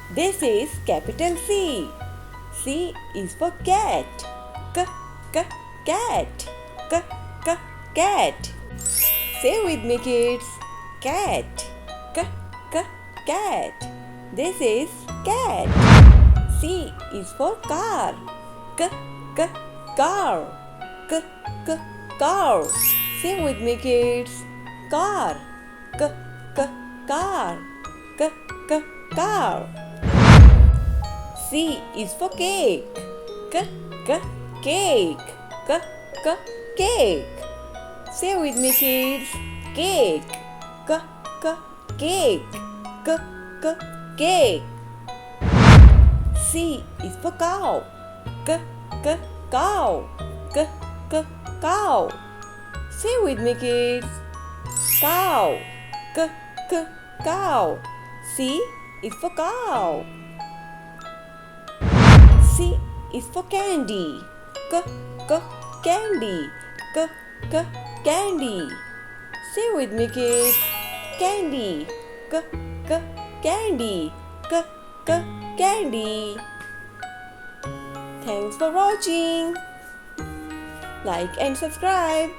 This is capital C. C is for cat. K, k, cat. K, k, cat. Say with me, kids. Cat. K, k, cat. This is cat. C is for car. K, k, car. K, k, car. Say with me, kids. Car. K, k, car. K, k, car. C is for cake. K, k, cake. K, k, cake. Say with me, kids. Cake. K, k, cake. K, k, cake. C is for cow. K, k, cow. K, k, cow. Say with me, kids. Cow. K, k, cow. C is for cow. C is for candy. K, k, candy. K, k, candy. Say with me, kids. Candy. K, k, candy. K, k, candy. Thanks for watching. Like and subscribe.